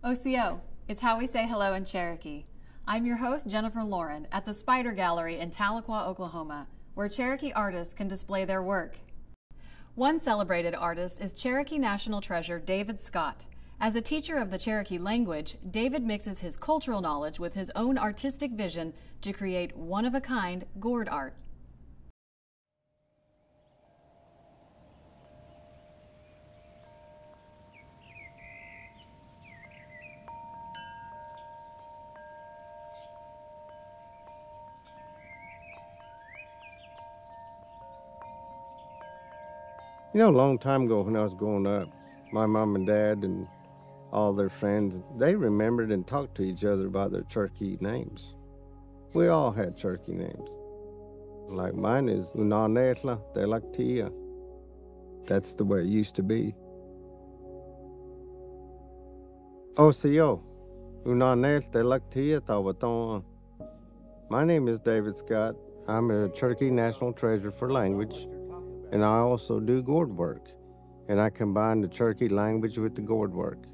Osiyo, it's how we say hello in Cherokee. I'm your host, Jennifer Lauren, at the Spider Gallery in Tahlequah, Oklahoma, where Cherokee artists can display their work. One celebrated artist is Cherokee National Treasure David Scott. As a teacher of the Cherokee language, David mixes his cultural knowledge with his own artistic vision to create one-of-a-kind gourd art. You know, a long time ago when I was growing up, my mom and dad and all their friends, they remembered and talked to each other about their Cherokee names. We all had Cherokee names. Like mine is Unanetla Telaktia. That's the way it used to be. Osiyo, Unanetla Telaktia Tawaton. My name is David Scott. I'm a Cherokee National Treasure for language. And I also do gourd work, and I combine the Cherokee language with the gourd work.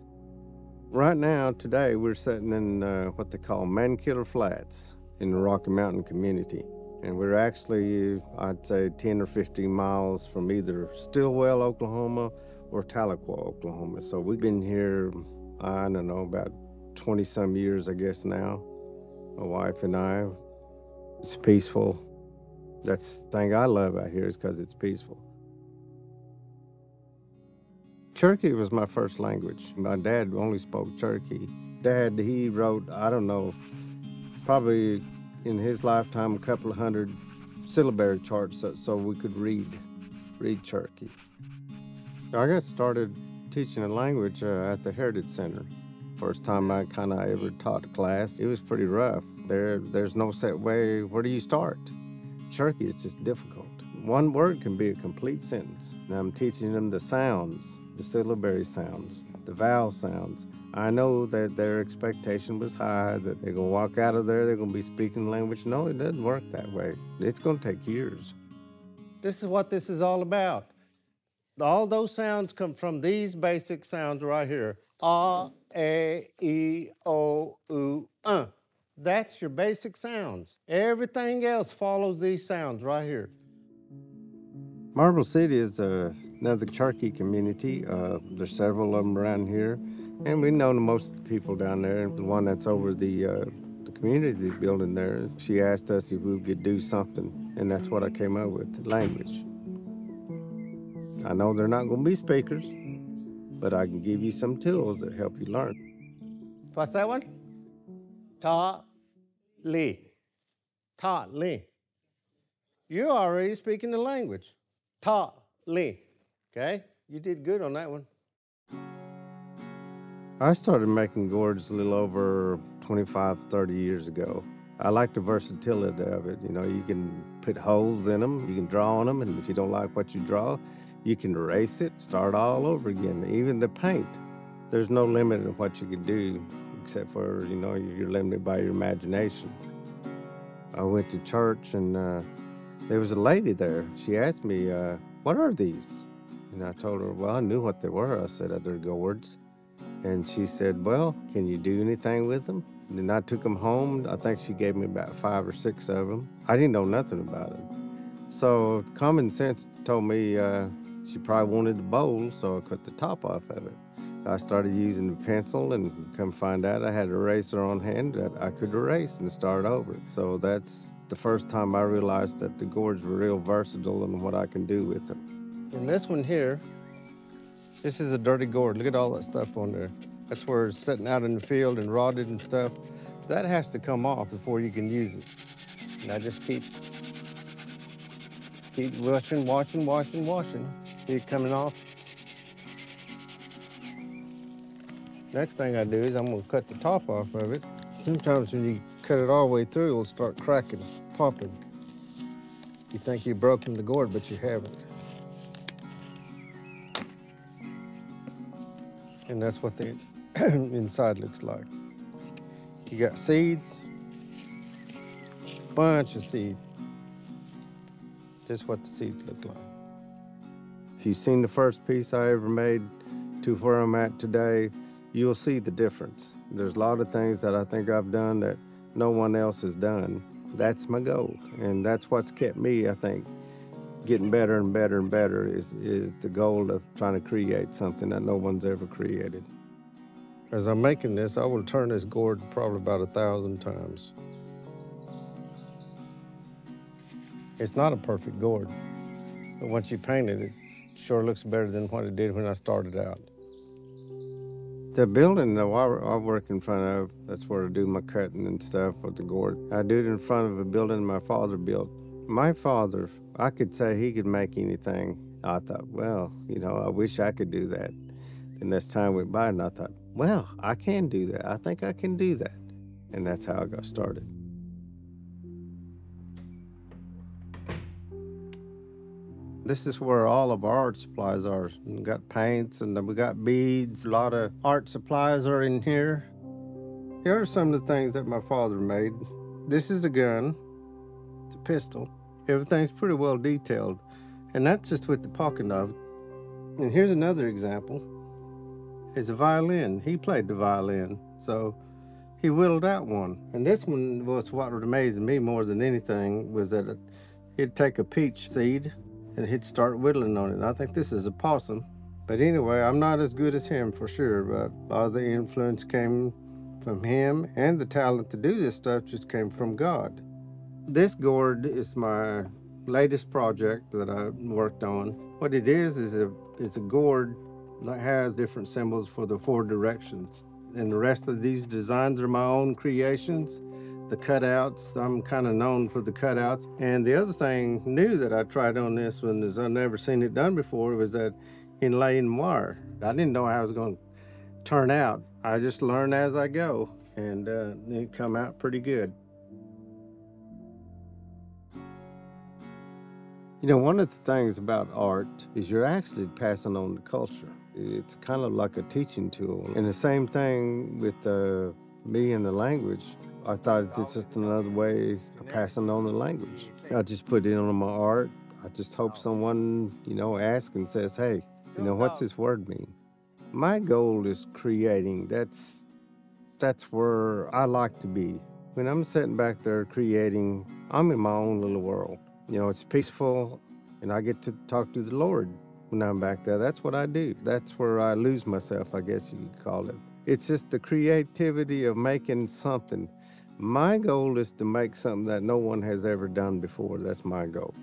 Right now, today, we're sitting in what they call Man-Killer Flats in the Rocky Mountain community. And we're actually, I'd say, 10 or 15 miles from either Stillwell, Oklahoma, or Tahlequah, Oklahoma. So we've been here, I don't know, about 20-some years, I guess now, my wife and I. It's peaceful. That's the thing I love out here is because it's peaceful. Cherokee was my first language. My dad only spoke Cherokee. Dad, he wrote, I don't know, probably in his lifetime, a couple of hundred syllabary charts so we could read Cherokee. I got started teaching a language at the Heritage Center. First time I kind of ever taught a class, it was pretty rough. There's no set way, where do you start? Cherokee is just difficult. One word can be a complete sentence. Now I'm teaching them the sounds, the syllabary sounds, the vowel sounds. I know that their expectation was high, that they're gonna walk out of there, they're gonna be speaking language. No, it doesn't work that way. It's gonna take years. This is what this is all about. All those sounds come from these basic sounds right here. A, E, O, U, That's your basic sounds. Everything else follows these sounds right here. Marble City is another Cherokee community. There's several of them around here, and we know most of the people down there. The one that's over the community building there, she asked us if we could do something, and that's what I came up with, language. I know they're not going to be speakers, but I can give you some tools that help you learn. What's that one? Ta-li. Ta-li. You're already speaking the language. Ta-li. Okay? You did good on that one. I started making gourds a little over 25, 30 years ago. I like the versatility of it. You know, you can put holes in them, you can draw on them, and if you don't like what you draw, you can erase it, start all over again. Even the paint. There's no limit to what you can do, except for, you know, you're limited by your imagination. I went to church and there was a lady there. She asked me, what are these? And I told her, well, I knew what they were. I said, they're gourds. And she said, well, can you do anything with them? And then I took them home. I think she gave me about 5 or 6 of them. I didn't know nothing about them. So common sense told me she probably wanted a bowl, so I cut the top off of it. I started using the pencil and come find out I had an eraser on hand that I could erase and start over. So that's the first time I realized that the gourds were real versatile and what I can do with them. And this one here, this is a dirty gourd. Look at all that stuff on there. That's where it's sitting out in the field and rotted and stuff. That has to come off before you can use it. Now just keep washing. See it coming off? Next thing I do is I'm gonna cut the top off of it. Sometimes when you cut it all the way through, it'll start cracking, popping. You think you've broken the gourd, but you haven't. And that's what the inside looks like. You got seeds, bunch of seeds. Just what the seeds look like. If you've seen the first piece I ever made to where I'm at today, you'll see the difference. There's a lot of things that I think I've done that no one else has done. That's my goal, and that's what's kept me, I think, getting better and better and better is the goal of trying to create something that no one's ever created. As I'm making this, I will turn this gourd probably about 1,000 times. It's not a perfect gourd, but once you paint it, it sure looks better than what it did when I started out. The building that I work in front of, that's where I do my cutting and stuff with the gourd. I do it in front of a building my father built. My father, I could say he could make anything. I thought, well, you know, I wish I could do that. And as time went by, and I thought, well, I can do that. I think I can do that. And that's how I got started. This is where all of our art supplies are. We got paints and we got beads. A lot of art supplies are in here. Here are some of the things that my father made. This is a gun. It's a pistol. Everything's pretty well detailed. And that's just with the pocket knife. And here's another example. It's a violin. He played the violin, so he whittled out one. And this one was what amazed me more than anything was that he'd take a peach seed and he'd start whittling on it. And I think this is a possum. But anyway, I'm not as good as him for sure, but a lot of the influence came from him, and the talent to do this stuff just came from God. This gourd is my latest project that I worked on. What it is a gourd that has different symbols for the 4 directions. And the rest of these designs are my own creations. The cutouts, I'm kind of known for the cutouts. And the other thing new that I tried on this one is I've never seen it done before was that inlaying wire. I didn't know how it was going to turn out. I just learn as I go, and it come out pretty good. You know, one of the things about art is you're actually passing on the culture. It's kind of like a teaching tool. And the same thing with me and the language. I thought it's just another way of passing on the language. I just put it on my art. I just hope someone, you know, asks and says, hey, you know, what's this word mean? My goal is creating. That's where I like to be. When I'm sitting back there creating, I'm in my own little world. You know, it's peaceful, and I get to talk to the Lord when I'm back there. That's what I do. That's where I lose myself, I guess you could call it. It's just the creativity of making something. My goal is to make something that no one has ever done before. That's my goal.